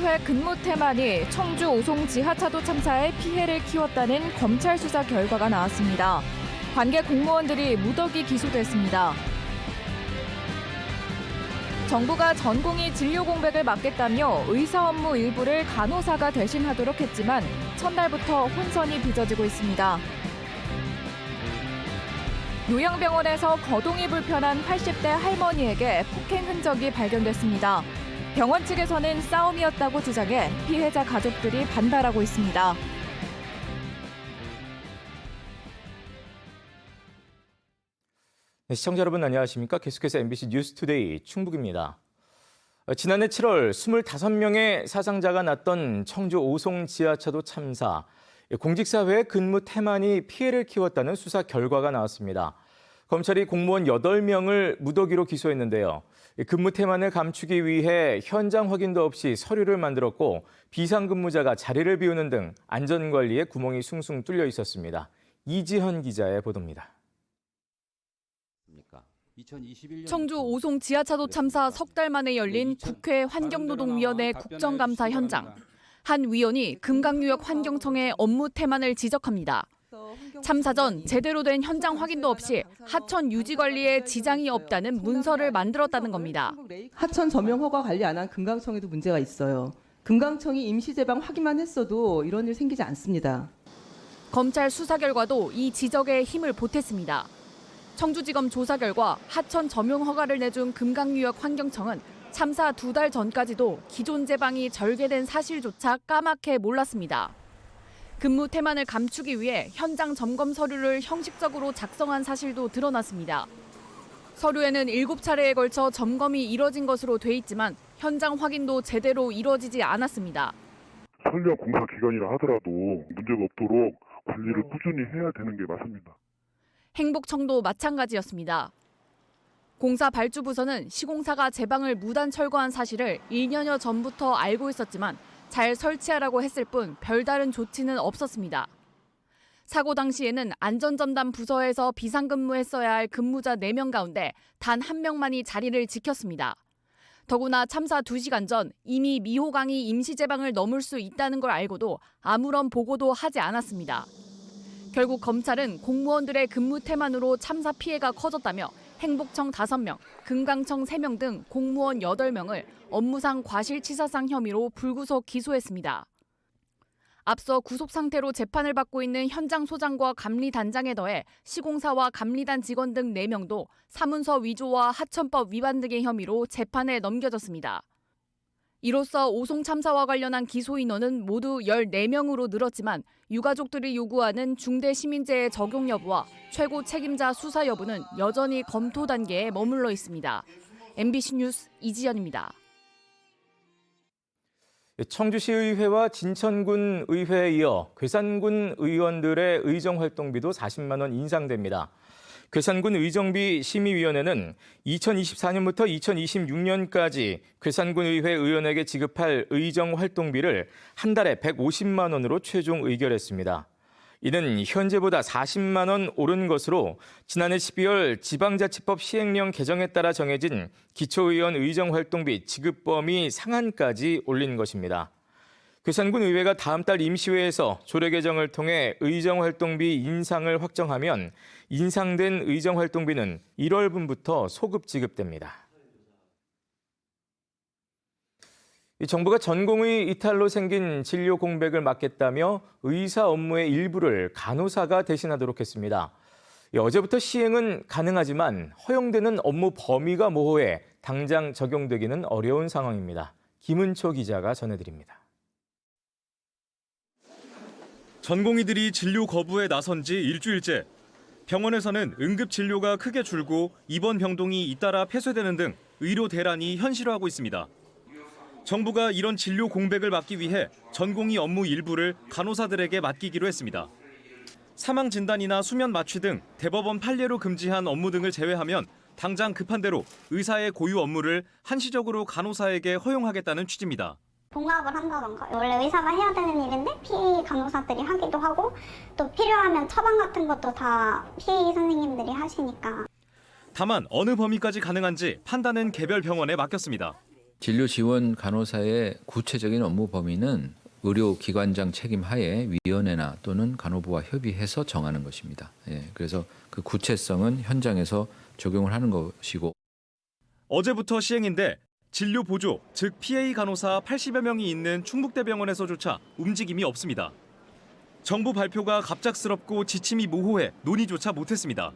공직사회 근무 태만이 청주 오송 지하차도 참사에 피해를 키웠다는 검찰 수사 결과가 나왔습니다. 관계 공무원들이 무더기 기소됐습니다. 정부가 전공의 진료 공백을 막겠다며 의사 업무 일부를 간호사가 대신하도록 했지만 첫날부터 혼선이 빚어지고 있습니다. 요양병원에서 거동이 불편한 80대 할머니에게 폭행 흔적이 발견됐습니다. 병원 측에서는 싸움이었다고 주장해 피해자 가족들이 반발하고 있습니다. 네, 시청자 여러분 안녕하십니까? 계속해서 MBC 뉴스투데이 충북입니다. 지난해 7월 25명의 사상자가 났던 청주 오송 지하차도 참사. 공직사회의 근무 태만이 피해를 키웠다는 수사 결과가 나왔습니다. 검찰이 공무원 8명을 무더기로 기소했는데요. 근무 태만을 감추기 위해 현장 확인도 없이 서류를 만들었고 비상근무자가 자리를 비우는 등 안전관리에 구멍이 숭숭 뚫려 있었습니다. 이지현 기자의 보도입니다. 청주 오송 지하차도 참사 석 달 만에 열린 국회 환경노동위원회 국정감사 현장. 한 위원이 금강유역 환경청의 업무 태만을 지적합니다. 참사 전 제대로 된 현장 확인도 없이 하천 유지 관리에 지장이 없다는 문서를 만들었다는 겁니다. 하천 점용 허가 관리 안 한 금강청에도 문제가 있어요. 금강청이 임시 제방 확인만 했어도 이런 일 생기지 않습니다. 검찰 수사 결과도 이 지적에 힘을 보탰습니다. 청주지검 조사 결과 하천 점용 허가를 내준 금강유역 환경청은 참사 2달 전까지도 기존 제방이 절개된 사실조차 까맣게 몰랐습니다. 근무 태만을 감추기 위해 현장 점검 서류를 형식적으로 작성한 사실도 드러났습니다. 서류에는 7차례에 걸쳐 점검이 이뤄진 것으로 돼 있지만 현장 확인도 제대로 이뤄지지 않았습니다. 설령 공사 기간이라 하더라도 문제가 없도록 관리를 꾸준히 해야 되는 게 맞습니다. 행복청도 마찬가지였습니다. 공사 발주부서는 시공사가 제방을 무단 철거한 사실을 1년여 전부터 알고 있었지만 잘 설치하라고 했을 뿐 별다른 조치는 없었습니다. 사고 당시에는 안전전담 부서에서 비상근무했어야 할 근무자 4명 가운데 단 1명만이 자리를 지켰습니다. 더구나 참사 2시간 전 이미 미호강이 임시 제방을 넘을 수 있다는 걸 알고도 아무런 보고도 하지 않았습니다. 결국 검찰은 공무원들의 근무 태만으로 참사 피해가 커졌다며 행복청 5명, 금강청 3명 등 공무원 8명을 업무상 과실치사상 혐의로 불구속 기소했습니다. 앞서 구속 상태로 재판을 받고 있는 현장 소장과 감리단장에 더해 시공사와 감리단 직원 등 4명도 사문서 위조와 하천법 위반 등의 혐의로 재판에 넘겨졌습니다. 이로써 오송 참사와 관련한 기소 인원은 모두 14명으로 늘었지만 유가족들이 요구하는 중대시민재해 적용 여부와 최고 책임자 수사 여부는 여전히 검토 단계에 머물러 있습니다. MBC 뉴스 이지연입니다. 청주시의회와 진천군 의회에 이어 괴산군 의원들의 의정활동비도 40만 원 인상됩니다. 괴산군 의정비 심의위원회는 2024년부터 2026년까지 괴산군 의회 의원에게 지급할 의정활동비를 한 달에 150만 원으로 최종 의결했습니다. 이는 현재보다 40만 원 오른 것으로 지난해 12월 지방자치법 시행령 개정에 따라 정해진 기초의원 의정활동비 지급 범위 상한까지 올린 것입니다. 괴산군 의회가 다음 달 임시회에서 조례 개정을 통해 의정활동비 인상을 확정하면 인상된 의정활동비는 1월분부터 소급 지급됩니다. 정부가 전공의 이탈로 생긴 진료 공백을 막겠다며 의사 업무의 일부를 간호사가 대신하도록 했습니다. 어제부터 시행은 가능하지만 허용되는 업무 범위가 모호해 당장 적용되기는 어려운 상황입니다. 김은초 기자가 전해드립니다. 전공의들이 진료 거부에 나선 지 일주일째. 병원에서는 응급진료가 크게 줄고 입원 병동이 잇따라 폐쇄되는 등 의료 대란이 현실화하고 있습니다. 정부가 이런 진료 공백을 막기 위해 전공의 업무 일부를 간호사들에게 맡기기로 했습니다. 사망 진단이나 수면 마취 등 대법원 판례로 금지한 업무 등을 제외하면 당장 급한 대로 의사의 고유 업무를 한시적으로 간호사에게 허용하겠다는 취지입니다. 봉합을 한다던가 원래 의사가 해야 되는 일인데 PA 간호사들이 하기도 하고 또 필요하면 처방 같은 것도 다 PA 선생님들이 하시니까. 다만 어느 범위까지 가능한지 판단은 개별 병원에 맡겼습니다. 진료 지원 간호사의 구체적인 업무 범위는 의료기관장 책임 하에 위원회나 또는 간호부와 협의해서 정하는 것입니다. 그래서 그 구체성은 현장에서 적용을 하는 것이고. 어제부터 시행인데 진료 보조, 즉 PA 간호사 80여 명이 있는 충북대병원에서조차 움직임이 없습니다. 정부 발표가 갑작스럽고 지침이 모호해 논의조차 못했습니다.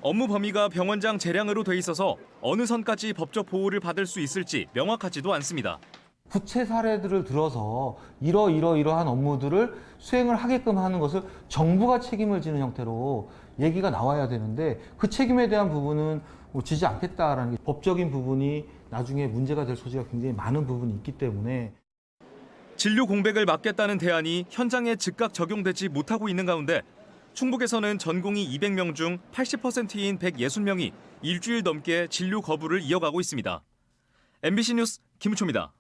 업무 범위가 병원장 재량으로 돼 있어서 어느 선까지 법적 보호를 받을 수 있을지 명확하지도 않습니다. 구체 사례들을 들어서 이러한 업무들을 수행을 하게끔 하는 것을 정부가 책임을 지는 형태로 얘기가 나와야 되는데 그 책임에 대한 부분은 지지 않겠다라는 게 법적인 부분이 나중에 문제가 될 소지가 굉장히 많은 부분이 있기 때문에 진료 공백을 막겠다는 대안이 현장에 즉각 적용되지 못하고 있는 가운데 충북에서는 전공의 200명 중 80%인 160명이 일주일 넘게 진료 거부를 이어가고 있습니다. MBC 뉴스 김우초입니다.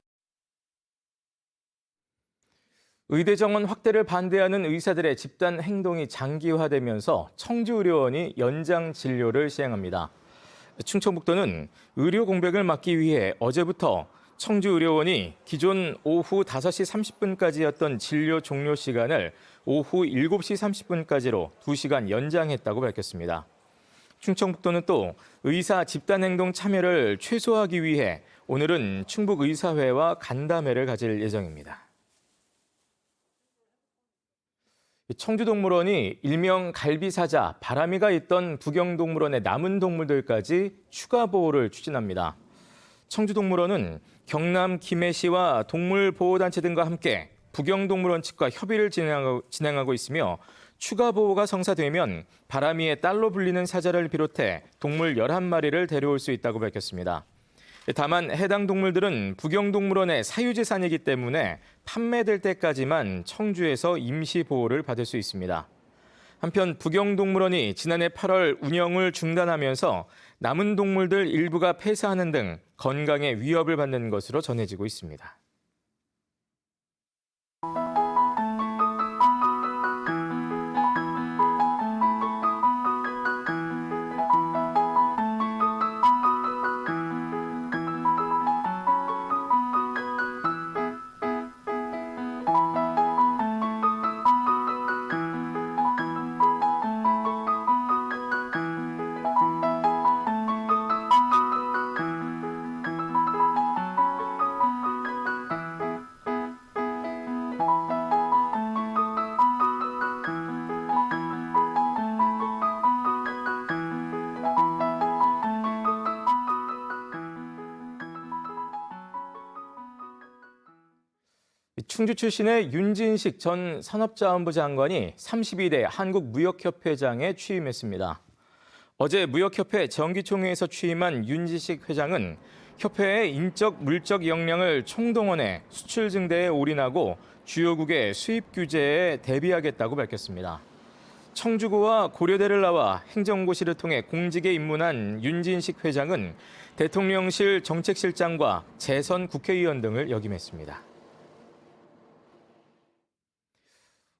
의대 정원 확대를 반대하는 의사들의 집단 행동이 장기화되면서 청주의료원이 연장 진료를 시행합니다. 충청북도는 의료 공백을 막기 위해 어제부터 청주의료원이 기존 오후 5시 30분까지였던 진료 종료 시간을 오후 7시 30분까지로 2시간 연장했다고 밝혔습니다. 충청북도는 또 의사 집단행동 참여를 최소화하기 위해 오늘은 충북의사회와 간담회를 가질 예정입니다. 청주동물원이 일명 갈비사자, 바람이가 있던 부경동물원의 남은 동물들까지 추가 보호를 추진합니다. 청주동물원은 경남 김해시와 동물보호단체 등과 함께 부경동물원 측과 협의를 진행하고 있으며 추가 보호가 성사되면 바람이의 딸로 불리는 사자를 비롯해 동물 11마리를 데려올 수 있다고 밝혔습니다. 다만 해당 동물들은 부경동물원의 사유재산이기 때문에 판매될 때까지만 청주에서 임시 보호를 받을 수 있습니다. 한편 부경동물원이 지난해 8월 운영을 중단하면서 남은 동물들 일부가 폐사하는 등 건강에 위협을 받는 것으로 전해지고 있습니다. 충주 출신의 윤진식 전 산업자원부 장관이 32대 한국무역협회장에 취임했습니다. 어제 무역협회 정기총회에서 취임한 윤진식 회장은 협회의 인적, 물적 역량을 총동원해 수출 증대에 올인하고 주요국의 수입 규제에 대비하겠다고 밝혔습니다. 청주구와 고려대를 나와 행정고시를 통해 공직에 입문한 윤진식 회장은 대통령실 정책실장과 재선 국회의원 등을 역임했습니다.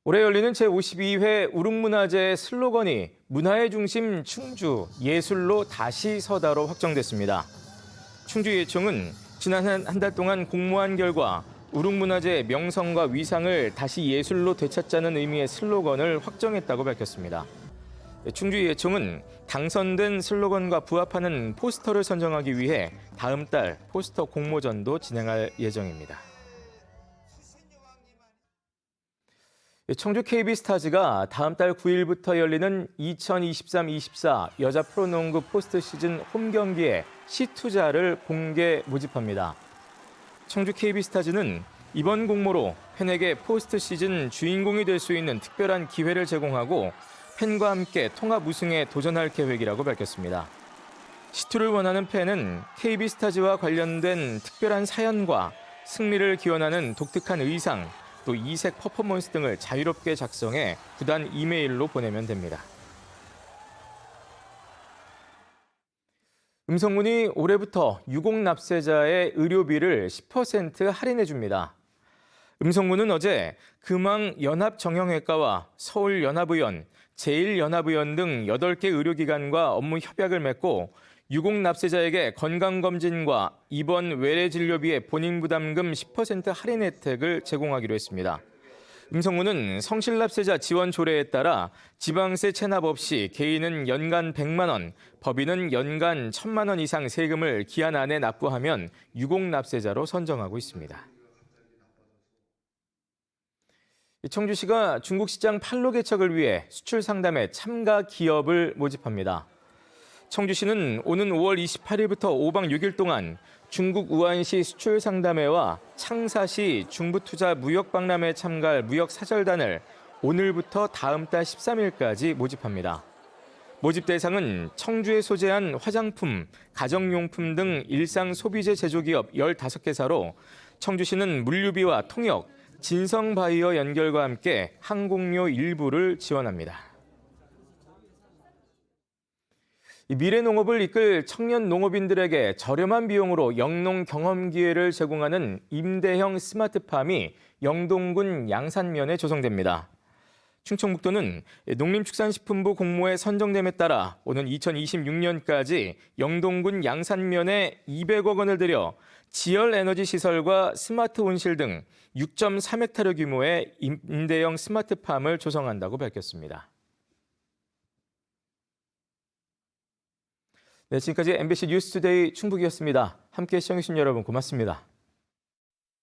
올해 열리는 제52회 우릉문화제의 슬로건이 문화의 중심 충주, 예술로 다시 서다로 확정됐습니다. 충주예총은 지난 한 달 동안 공모한 결과 우릉문화제의 명성과 위상을 다시 예술로 되찾자는 의미의 슬로건을 확정했다고 밝혔습니다. 충주예총은 당선된 슬로건과 부합하는 포스터를 선정하기 위해 다음 달 포스터 공모전도 진행할 예정입니다. 청주 KB스타즈가 다음 달 9일부터 열리는 2023-24 여자 프로농구 포스트 시즌 홈 경기에 시투자를 공개 모집합니다. 청주 KB스타즈는 이번 공모로 팬에게 포스트 시즌 주인공이 될 수 있는 특별한 기회를 제공하고 팬과 함께 통합 우승에 도전할 계획이라고 밝혔습니다. 시투를 원하는 팬은 KB스타즈와 관련된 특별한 사연과 승리를 기원하는 독특한 의상, 또 이색 퍼포먼스 등을 자유롭게 작성해 구단 이메일로 보내면 됩니다. 음성군이 올해부터 유공 납세자의 의료비를 10% 할인해 줍니다. 음성군은 어제 금왕연합정형외과와 서울연합의원, 제1연합의원 등 8개 의료기관과 업무 협약을 맺고 유공납세자에게 건강검진과 입원 외래진료비의 본인부담금 10% 할인 혜택을 제공하기로 했습니다. 음성군은 성실납세자 지원 조례에 따라 지방세 체납 없이 개인은 연간 100만 원, 법인은 연간 1,000만 원 이상 세금을 기한 안에 납부하면 유공납세자로 선정하고 있습니다. 청주시가 중국 시장 판로 개척을 위해 수출 상담에 참가 기업을 모집합니다. 청주시는 오는 5월 28일부터 5박 6일 동안 중국 우한시 수출상담회와 창사시 중부투자 무역박람회에 참가할 무역사절단을 오늘부터 다음 달 13일까지 모집합니다. 모집 대상은 청주에 소재한 화장품, 가정용품 등 일상 소비재 제조기업 15개사로 청주시는 물류비와 통역, 진성바이어 연결과 함께 항공료 일부를 지원합니다. 미래농업을 이끌 청년 농업인들에게 저렴한 비용으로 영농 경험 기회를 제공하는 임대형 스마트팜이 영동군 양산면에 조성됩니다. 충청북도는 농림축산식품부 공모에 선정됨에 따라 오는 2026년까지 영동군 양산면에 200억 원을 들여 지열에너지 시설과 스마트 온실 등 6.3헥타르 규모의 임대형 스마트팜을 조성한다고 밝혔습니다. 네, 지금까지 MBC 뉴스투데이 충북이었습니다. 함께 시청해주신 여러분 고맙습니다.